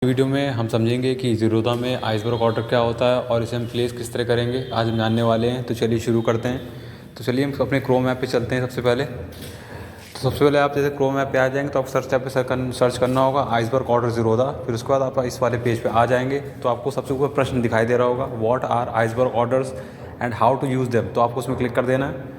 Video में हम समझेंगे कि ज़ीरोधा में आइसबर्ग ऑर्डर क्या होता है और इसे हम प्लेस किस तरह करेंगे। आज हम जानने वाले हैं, तो चलिए शुरू करते हैं। तो चलिए हम अपने क्रोम ऐप पे चलते हैं। सबसे पहले आप जैसे क्रोम ऐप पे आ जाएंगे तो आप सर्च ऐप पे सर्च करना होगा आइसबर्ग ऑर्डर ज़ीरोधा। फिर उसके बाद आप इस वाले पेज पे आ जाएंगे तो आपको सबसे ऊपर प्रश्न दिखाई दे रहा होगा, what are iceberg orders and how to use them. तो आपको उसमें क्लिक कर देना है।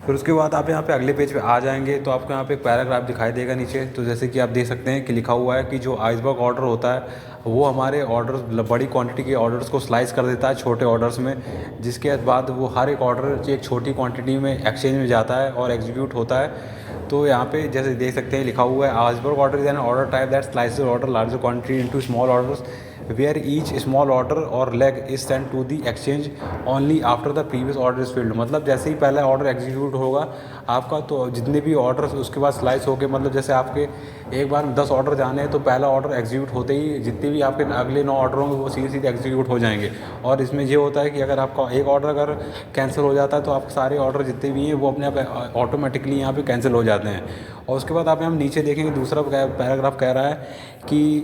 फिर उसके बाद आप यहाँ पे अगले पेज पे आ जाएंगे तो आपको यहाँ पे एक पैराग्राफ दिखाई देगा नीचे। तो जैसे कि आप देख सकते हैं कि लिखा हुआ है कि जो आइसबर्ग ऑर्डर होता है वो हमारे ऑर्डर बड़ी क्वांटिटी के ऑर्डर्स को स्लाइस कर देता है छोटे ऑर्डर्स में, जिसके बाद वो हर एक ऑर्डर एक छोटी क्वांटिटी में एक्सचेंज में जाता है और एग्जीक्यूट होता है। तो यहाँ पे जैसे देख सकते हैं लिखा हुआ है, iceberg order is an order type that slices order larger quantity into small orders where each small order और leg is sent to the exchange only after the previous order is filled. मतलब जैसे ही पहला order execute होगा आपका, तो जितने भी order उसके बाद स्लाइस हो गए, मतलब जैसे आपके एक बार में 10 ऑर्डर जाने हैं तो पहला ऑर्डर एग्जीक्यूट होते ही जितने भी आपके अगले 9 ऑर्डर होंगे वो सीधे सीधे एग्जीक्यूट हो जाएंगे। और इसमें ये होता है कि अगर आपका एक ऑर्डर अगर कैंसिल हो जाता है तो आपके सारे ऑर्डर जितने भी हैं वो अपने आप ऑटोमेटिकली यहाँ पे कैंसिल हो जाते हैं। और उसके बाद आप यहाँ नीचे देखेंगे दूसरा पैराग्राफ कह रहा है कि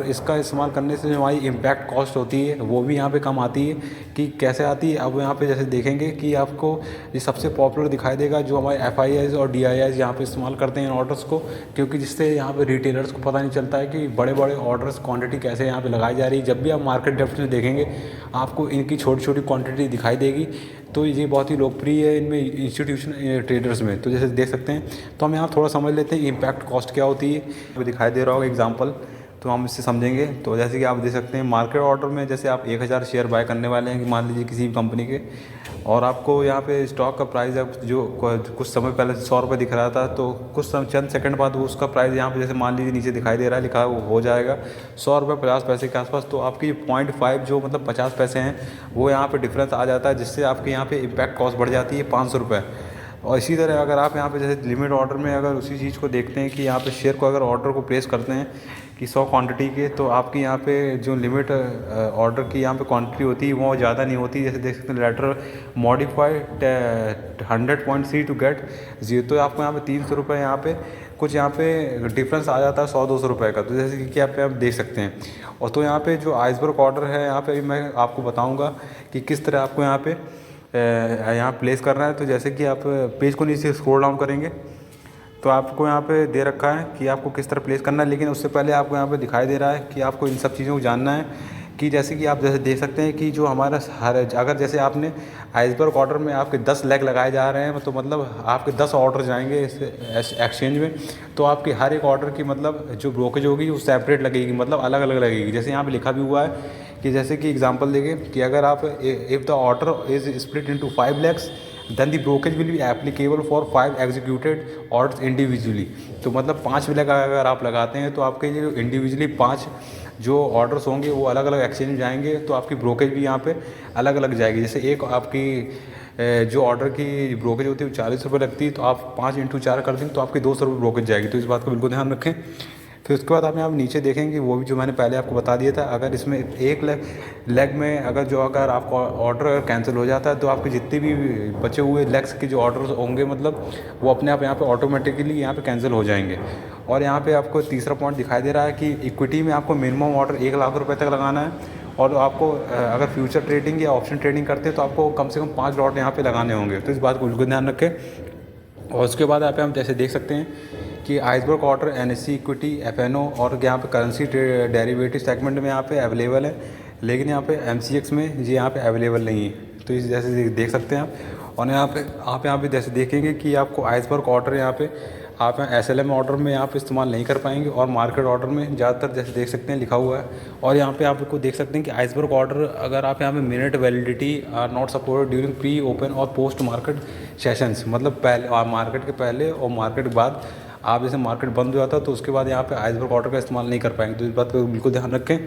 इसका इस्तेमाल करने से जो हमारी इम्पैक्ट कॉस्ट होती है वो भी यहाँ पे कम आती है। कि कैसे आती है, अब यहाँ पे जैसे देखेंगे कि आपको ये सबसे पॉपुलर दिखाई देगा जो हमारे FIIs और DIIs यहाँ पे इस्तेमाल करते हैं इन ऑर्डर्स को, क्योंकि जिससे यहाँ पे रिटेलर्स को पता नहीं चलता है कि बड़े बड़े ऑर्डर्स क्वांटिटी कैसे यहाँ पे लगाई जा रही है। जब भी आप मार्केट डेप्थ में देखेंगे आपको इनकी छोटी छोटी क्वांटिटी दिखाई देगी। तो ये बहुत ही लोकप्रिय है इनमें इंस्टीट्यूशन ट्रेडर्स में। तो जैसे देख सकते हैं, तो हम यहाँ थोड़ा समझ लेते हैं इम्पैक्ट कॉस्ट क्या होती है। तो दिखाई दे रहा होगा एग्जांपल, तो हम इससे समझेंगे। तो जैसे कि आप देख सकते हैं मार्केट ऑर्डर में जैसे आप 1000 शेयर बाय करने वाले हैं कि मान लीजिए किसी भी कंपनी के, और आपको यहाँ पे स्टॉक का प्राइस अब जो कुछ समय पहले 100 रुपये दिख रहा था, तो कुछ चंद सेकंड बाद वो उसका प्राइस यहाँ पे जैसे मान लीजिए नीचे दिखाई दे रहा है, लिखा है वो हो जाएगा 100 रुपये 50 पैसे के आसपास। तो आपकी 0.5 जो मतलब 50 पैसे हैं वो यहाँ पे डिफरेंस आ जाता है, जिससे आपके यहाँ पे इम्पैक्ट कॉस्ट बढ़ जाती है 500 रुपये। और इसी तरह अगर आप यहाँ पे जैसे लिमिट ऑर्डर में अगर उसी चीज़ को देखते हैं कि यहाँ पे शेयर को अगर ऑर्डर को प्लेस करते हैं कि 100 क्वांटिटी के, तो आपकी यहाँ पे जो लिमिट ऑर्डर की यहाँ पे क्वांटिटी होती है वो ज़्यादा नहीं होती। जैसे देख सकते हैं लेटर मॉडिफाइड 100.3 टू गेट 0, तो आपको यहाँ पे 300 रुपये यहाँ पे कुछ यहाँ पे डिफरेंस आ जाता है 100-200 रुपये का। तो जैसे कि आप देख सकते हैं। और तो यहाँ पे जो आइसबर्ग ऑर्डर है यहाँ पे मैं आपको बताऊँगा कि किस तरह आपको यहाँ पे यहाँ प्लेस करना है। तो जैसे कि आप पेज को नीचे स्क्रॉल डाउन करेंगे तो आपको यहाँ पे दे रखा है कि आपको किस तरह प्लेस करना है, लेकिन उससे पहले आपको यहाँ पे दिखाई दे रहा है कि आपको इन सब चीज़ों को जानना है। कि जैसे कि आप जैसे देख सकते हैं कि जो हमारा अगर जैसे आपने आइसबर्ग ऑर्डर में आपके 10 लेग लगाए जा रहे हैं, तो मतलब आपके 10 ऑर्डर जाएंगे इस एक्सचेंज में, तो आपकी हर एक ऑर्डर की मतलब जो ब्रोकेज होगी वो सेपरेट लगेगी, मतलब अलग अलग लगेगी। जैसे यहाँ पे लिखा भी हुआ है कि जैसे कि एग्जांपल देखें कि अगर आप if the order is split into 5 legs then the brokerage will be applicable for 5 executed orders individually. तो मतलब 5 लेग अगर आप लगाते हैं तो आपके जो इंडिविजुअली 5 जो ऑर्डर्स होंगे वो अलग अलग एक्सचेंज में जाएंगे, तो आपकी ब्रोकेज भी यहाँ पे अलग अलग जाएगी। जैसे एक आपकी जो ऑर्डर की ब्रोकेज होती है वो 40 रुपये लगती है, तो आप 5 × 4 कर देंगे तो आपकी 200 रुपये ब्रोकेज जाएगी। तो इस बात का बिल्कुल ध्यान रखें। फिर उसके बाद आप यहाँ नीचे देखेंगे वो भी जो मैंने पहले आपको बता दिया था, अगर इसमें एक लेग में अगर आपका ऑर्डर कैंसिल हो जाता है तो आपके जितने भी बचे हुए लेग्स के जो ऑर्डर होंगे मतलब वो अपने आप यहाँ पे ऑटोमेटिकली यहाँ पे कैंसिल हो जाएंगे। और यहाँ पे आपको तीसरा पॉइंट दिखाई दे रहा है कि इक्विटी में आपको मिनिमम ऑर्डर 1 लाख रुपये तक लगाना है, और आपको अगर फ्यूचर ट्रेडिंग या ऑप्शन ट्रेडिंग करते हैं तो आपको कम से कम 5 लॉट यहाँ पे लगाने होंगे। तो इस बात को बिल्कुल ध्यान रखें। और उसके बाद यहाँ पे हम जैसे देख सकते हैं कि iceberg order NSE equity FNO और यहाँ पे करेंसी डेरिवेटिव सेगमेंट में यहाँ पे अवेलेबल है, लेकिन यहाँ पे MCX में जी यहाँ पे अवेलेबल नहीं है। तो इस जैसे देख सकते हैं आप। और आप यहाँ पे जैसे देखेंगे कि आपको आइसबर्ग ऑर्डर यहाँ पे आप SLM ऑर्डर में यहाँ पे इस्तेमाल नहीं कर पाएंगे, और मार्केट ऑर्डर में ज़्यादातर जैसे देख सकते हैं लिखा हुआ है। और यहाँ पे आपको देख सकते हैं कि आइसबर्ग ऑर्डर अगर आप यहाँ पे minute validity are not supported during pre open or post market sessions, मतलब पहले मार्केट के पहले और मार्केट के बाद आप जैसे मार्केट बंद हो जाता है तो उसके बाद यहाँ पे आइसबर्ग ऑर्डर का इस्तेमाल नहीं कर पाएंगे। तो इस बात को बिल्कुल ध्यान रखें।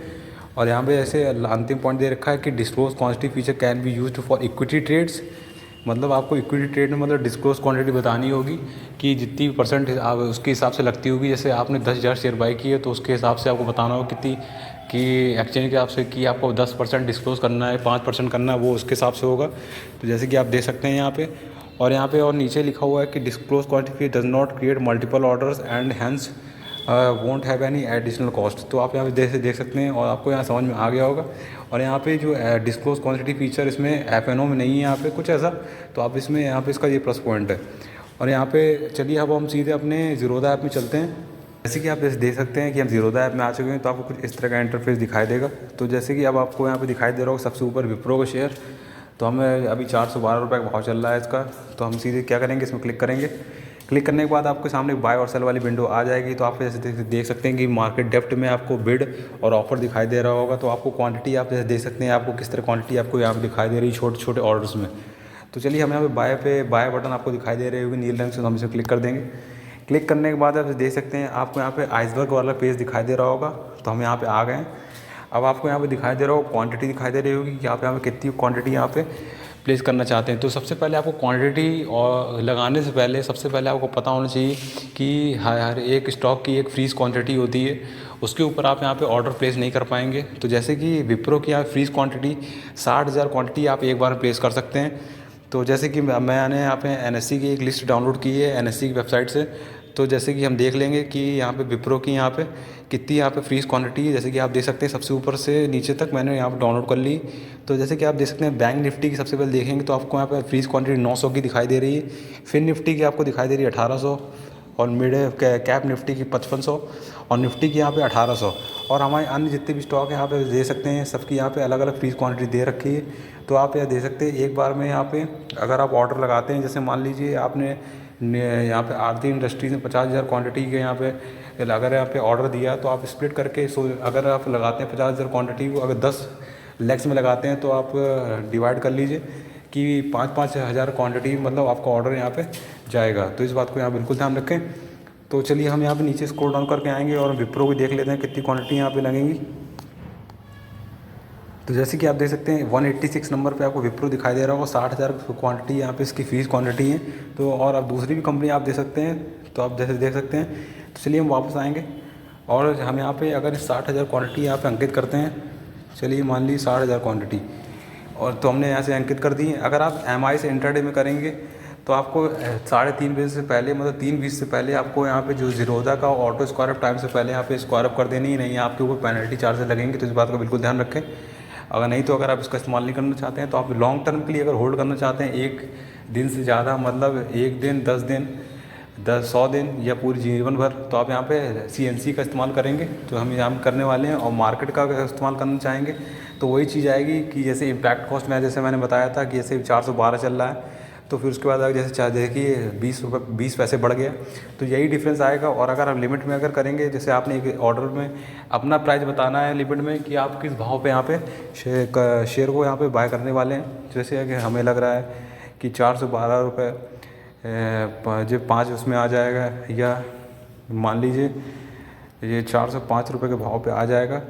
और यहाँ पे ऐसे अंतिम पॉइंट दे रखा है कि disclose quantity feature can be used for equity trades, मतलब आपको इक्विटी ट्रेड में मतलब डिस्क्लोज क्वांटिटी बतानी होगी कि जितनी परसेंट आप उसके हिसाब से लगती होगी। जैसे आपने 10,000 शेयर बाई किए तो उसके हिसाब से आपको बताना होगा कितनी कि एक्सचेंज के हिसाब से कि आपको 10% डिस्क्लोज करना है, 5% करना है, वो उसके हिसाब से होगा। तो जैसे कि आप देख सकते हैं यहाँ पे, और यहाँ पे और नीचे लिखा हुआ है कि disclose quantity does not create multiple orders and hence won't have any additional cost. तो आप यहाँ पे देख सकते हैं और आपको यहाँ समझ में आ गया होगा। और यहाँ पे जो डिस्क्लोज क्वांटिटी फीचर इसमें एफ.एन.ओ में नहीं है यहाँ पे कुछ ऐसा, तो आप इसमें यहाँ पे इसका ये प्लस पॉइंट है। और यहाँ पे चलिए अब हम सीधे अपने ज़ीरोधा ऐप में चलते हैं। जैसे कि आप जैसे देख सकते हैं कि हम ज़ीरोधा ऐप में आ चुके हैं, तो आपको कुछ इस तरह का इंटरफेस दिखाई देगा। तो जैसे कि अब आपको यहाँ पे दिखाई दे रहा होगा सबसे ऊपर विप्रो का शेयर, तो हमें अभी 412 रुपये का भाव चल रहा है इसका। तो हम सीधे क्या करेंगे, इसमें क्लिक करेंगे। क्लिक करने के बाद आपके सामने बाय और सेल वाली विंडो आ जाएगी। तो आप जैसे देख सकते हैं कि मार्केट डेप्थ में आपको बिड और ऑफर दिखाई दे रहा होगा। तो आपको क्वांटिटी आप जैसे देख सकते हैं, आपको किस तरह क्वांटिटी आपको यहाँ पे दिखाई दे रही है छोटे छोटे ऑर्डर्स में। तो चलिए हम यहाँ पे बाय बटन आपको दिखाई दे रही होगी नीले रंग से, तो हम इसे क्लिक कर देंगे। क्लिक करने के बाद आप देख सकते हैं आपको यहाँ पे आइसबर्ग वाला पेज दिखाई दे रहा होगा। तो हम यहाँ पे आ गए हैं। अब आपको यहाँ पे दिखाई दे रहा होगा क्वांटिटी दिखाई दे रही होगी कि आप यहाँ पे कितनी क्वांटिटी यहाँ पे प्लेस करना चाहते हैं। तो सबसे पहले आपको क्वांटिटी और लगाने से पहले सबसे पहले आपको पता होना चाहिए कि हर एक स्टॉक की एक फ्रीज़ क्वांटिटी होती है, उसके ऊपर आप यहाँ पे ऑर्डर प्लेस नहीं कर पाएंगे। तो जैसे कि विप्रो की यहाँ फ्रीज़ क्वांटिटी 60,000 क्वांटिटी आप एक बार प्लेस कर सकते हैं। तो जैसे कि मैंने यहाँ पे NSE की एक लिस्ट डाउनलोड की है NSE की वेबसाइट से। तो जैसे कि हम देख लेंगे कि यहाँ पे विप्रो की यहाँ पे कितनी यहाँ पे फ्रीज़ क्वांटिटी है। जैसे कि आप देख सकते हैं सबसे ऊपर से नीचे तक मैंने यहाँ पे डाउनलोड कर ली। तो जैसे कि आप देख सकते हैं बैंक निफ्टी की सबसे पहले देखेंगे तो आपको यहाँ पे फ्रीज़ क्वांटिटी 900 की दिखाई दे रही है। फिर निफ्टी की आपको दिखाई दे रही है 1800 और मिड कैप निफ्टी की 5500 और निफ्टी की यहाँ पे 1800। और हमारे अन्य जितने भी स्टॉक हैं यहाँ पे दे सकते हैं, सबकी यहाँ पे अलग अलग फ्रीज़ क्वांटिटी दे रखी है। तो आप यह दे सकते हैं एक बार में यहाँ पे अगर आप ऑर्डर लगाते हैं, जैसे मान लीजिए आपने यहाँ पे आरती इंडस्ट्रीज में 50,000 क्वांटिटी के यहाँ पे अगर यहाँ पे ऑर्डर दिया, तो आप स्प्लिट करके अगर आप लगाते हैं 50,000 क्वांटिटी को, अगर 10 लैक्स में लगाते हैं तो आप डिवाइड कर लीजिए कि 5-5 हज़ार क्वांटिटी मतलब आपका ऑर्डर यहाँ पे जाएगा। तो इस बात को यहाँ बिल्कुल ध्यान रखें। तो चलिए हम यहाँ पे नीचे स्क्रॉल डाउन करके आएंगे और विप्रो भी देख लेते हैं कितनी क्वांटिटी यहाँ पे लगेंगी। तो जैसे कि आप देख सकते हैं 186 नंबर पे आपको विप्रो दिखाई दे रहा होगा। 60,000 क्वांटिटी यहाँ पे इसकी फीस क्वांटिटी है। तो और आप दूसरी भी कंपनी आप दे सकते हैं, तो आप जैसे देख सकते हैं। तो चलिए हम वापस आएंगे और हम यहाँ पे अगर 60,000 क्वांटिटी यहाँ पे अंकित करते हैं, चलिए मान लीजिए 60,000 क्वांटिटी, और तो हमने यहाँ से अंकित कर दी है। अगर आप MI से इंट्राडे में करेंगे तो आपको 3:30 बजे से पहले मतलब 3:20 से पहले आपको यहाँ पे जो ज़ीरोधा का ऑटो स्क्वायर अप टाइम से पहले यहाँ पे स्क्वायर अप कर देनी है, नहीं आपके ऊपर पेनल्टी चार्जेस लगेंगे। तो इस बात का बिल्कुल ध्यान रखें। अगर नहीं तो अगर आप इसका इस्तेमाल नहीं करना चाहते हैं, तो आप लॉन्ग टर्म के लिए अगर होल्ड करना चाहते हैं 1 दिन से ज़्यादा, मतलब 1 दिन 10 दिन 100 दिन या पूरी जीवन भर, तो आप यहाँ पे CNC का इस्तेमाल करेंगे। तो हम यहाँ करने वाले हैं। और मार्केट का अगर इस्तेमाल करना चाहेंगे तो वही चीज़ आएगी कि जैसे इम्पैक्ट कॉस्ट में जैसे मैंने बताया था कि जैसे 412 चल रहा है, तो फिर उसके बाद जैसे देखिए 20 पैसे बढ़ गया, तो यही डिफरेंस आएगा। और अगर आप लिमिट में अगर करेंगे, जैसे आपने एक ऑर्डर में अपना प्राइस बताना है लिमिट में कि आप किस भाव पे यहाँ पे शेयर को यहाँ पे बाय करने वाले हैं। जैसे कि हमें लग रहा है कि 412 रुपये जो 5 उसमें आ जाएगा, या मान लीजिए ये 405 रुपये के भाव पे आ जाएगा।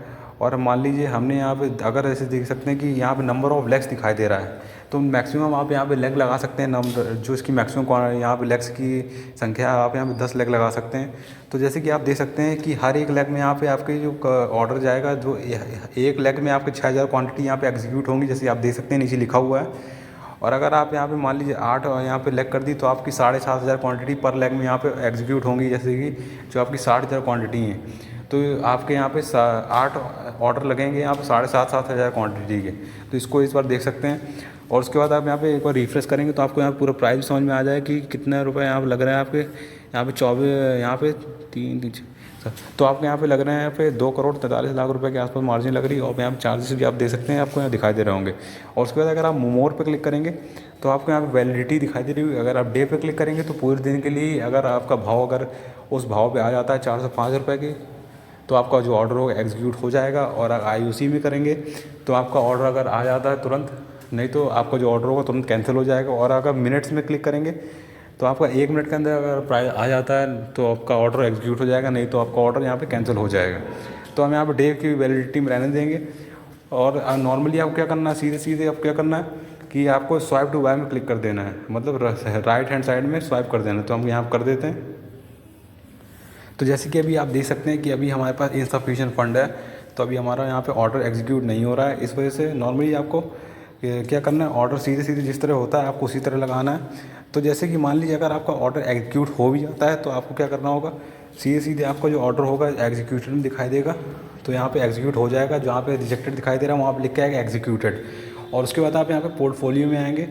और मान लीजिए हमने यहाँ पे अगर ऐसे देख सकते हैं कि यहाँ पे नंबर ऑफ़ लेग्स दिखाई दे रहा है, तो मैक्सिमम आप यहाँ पे लेग लगा सकते हैं। नंबर जो इसकी मैक्सिमम यहाँ पे लेग्स की संख्या आप यहाँ पे 10 लेग लगा सकते हैं। तो जैसे कि आप देख सकते हैं कि हर एक लेग में यहाँ पे आपके जो ऑर्डर जाएगा, जो एक लेग में आपके 6,000 क्वांटिटी यहाँ पे एग्जीक्यूट होंगी, जैसे आप देख सकते हैं नीचे लिखा हुआ है। और अगर आप यहाँ पे मान लीजिए 8 यहाँ पे लेग कर दी, तो आपकी 7,500 क्वांटिटी पर लेग में यहाँ पे एग्जीक्यूट होंगी, जैसे कि जो आपकी 60,000 क्वांटिटी हैं। तो आपके यहाँ पे 8 ऑर्डर लगेंगे यहाँ पे 7,500 क्वांटिटी के। तो इसको इस बार देख सकते हैं। और उसके बाद आप यहाँ पे एक बार रिफ्रेश करेंगे तो आपको यहाँ पूरा प्राइस समझ में आ जाए कि कितने रुपए यहाँ पे लग रहे हैं आपके। यहाँ पे 24 यहाँ पे 3 तो आपके यहाँ पे लग रहे हैं यहाँ पे 2,43 लाख रुपए के आसपास मार्जिन लग रही है। और यहाँ पे चार्जेस भी आप दे सकते हैं, आपको यहाँ दिखाई दे रहे होंगे। और उसके बाद अगर आप मोर पे क्लिक करेंगे तो आपको यहाँ पे वैलिडिटी दिखाई दे रही होगी। अगर आप डे पे क्लिक करेंगे तो पूरे दिन के लिए अगर आपका भाव अगर उस भाव पे आ जाता है 405 रुपये की, तो आपका जो ऑर्डर होगा एग्जीक्यूट हो जाएगा। और IUC में करेंगे तो आपका ऑर्डर अगर आ जाता है तुरंत, नहीं तो आपका जो ऑर्डर होगा तुरंत कैंसिल हो जाएगा। और अगर मिनट्स में क्लिक करेंगे तो आपका 1 मिनट के अंदर अगर प्राइस आ जाता है तो आपका ऑर्डर एग्जीक्यूट हो जाएगा, नहीं तो आपका ऑर्डर यहाँ पे कैंसिल हो जाएगा। तो हम यहाँ पे डे की वैलिडिटी में रहने देंगे। और नॉर्मली आपको क्या करना है, सीधे आप क्या करना है कि आपको स्वाइप टू बाय में क्लिक कर देना है, मतलब राइट हैंड साइड में स्वाइप कर देना है। तो हम यहाँ कर देते हैं। तो जैसे कि अभी आप देख सकते हैं कि अभी हमारे पास इनसफिशिएंट फंड है, तो अभी हमारा यहाँ पे ऑर्डर एग्जीक्यूट नहीं हो रहा है। इस वजह से नॉर्मली आपको क्या करना है, ऑर्डर सीधे जिस तरह होता है आपको उसी तरह लगाना है। तो जैसे कि मान लीजिए अगर आपका ऑर्डर एग्जीक्यूट हो भी जाता है तो आपको क्या करना होगा सीधे सीधे आपका जो ऑर्डर होगा एग्जीक्यूटेड में दिखाई देगा, तो यहाँ पे एग्जीक्यूट हो जाएगा। जहाँ पे रिजेक्टेड दिखाई दे रहा है वहाँ पे लिख के आएगा एग्जीक्यूटेड। और उसके बाद आप यहाँ पे पोर्टफोलियो में आएंगे,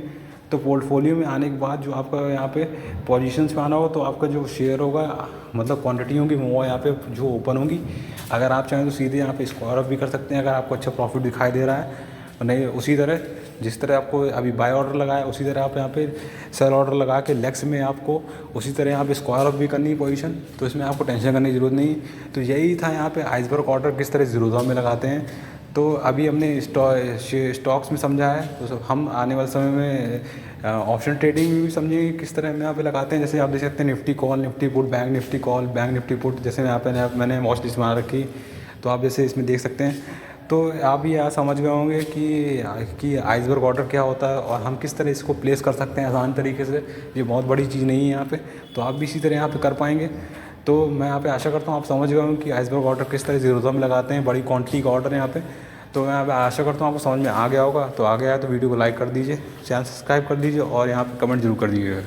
तो पोर्टफोलियो में आने के बाद जो आपका यहाँ पे पोजीशंस में आना होगा, तो आपका जो शेयर होगा मतलब क्वांटिटी होगी वो यहाँ पे जो ओपन होगी। अगर आप चाहें तो सीधे यहाँ पे स्क्वायर ऑफ भी कर सकते हैं अगर आपको अच्छा प्रॉफिट दिखाई दे रहा है। और नहीं उसी तरह जिस तरह आपको अभी बाय ऑर्डर लगाया उसी तरह आप यहाँ पे सेल ऑर्डर लगा के लेग्स में आपको उसी तरह यहाँ पे स्क्वायर ऑफ भी करनी है पोजीशन, तो इसमें आपको टेंशन करने की ज़रूरत नहीं। तो यही था यहाँ पे आइसबर्ग ऑर्डर किस तरह ज़ीरोधा में लगाते हैं। तो अभी हमने स्टॉक्स में समझा है, तो हम आने वाले समय में ऑप्शन ट्रेडिंग में भी समझेंगे किस तरह हम यहाँ पे लगाते हैं। जैसे आप देख सकते हैं Nifty call, Nifty put, bank Nifty call, bank Nifty put, जैसे यहाँ पे मैंने वॉच लिस्ट बना रखी, तो आप जैसे इसमें देख सकते हैं। तो आप भी यहाँ समझ गए होंगे कि आइसबर्ग ऑर्डर क्या होता है और हम किस तरह इसको प्लेस कर सकते हैं आसान तरीके से। ये बहुत बड़ी चीज़ नहीं है यहाँ पे, तो आप भी इसी तरह यहाँ पे कर पाएंगे। तो मैं यहाँ पे आशा करता हूँ आप समझ गए होंगे कि आइसबर्ग ऑर्डर किस तरह ज़ीरोधा में लगाते हैं, बड़ी क्वांटिटी का ऑर्डर है यहाँ पे। तो मैं यहाँ पे आशा करता हूँ आपको समझ में आ गया होगा। तो आ गया है तो वीडियो को लाइक कर दीजिए, चैनल सब्सक्राइब कर दीजिए और यहाँ पे कमेंट जरूर कर दीजिएगा।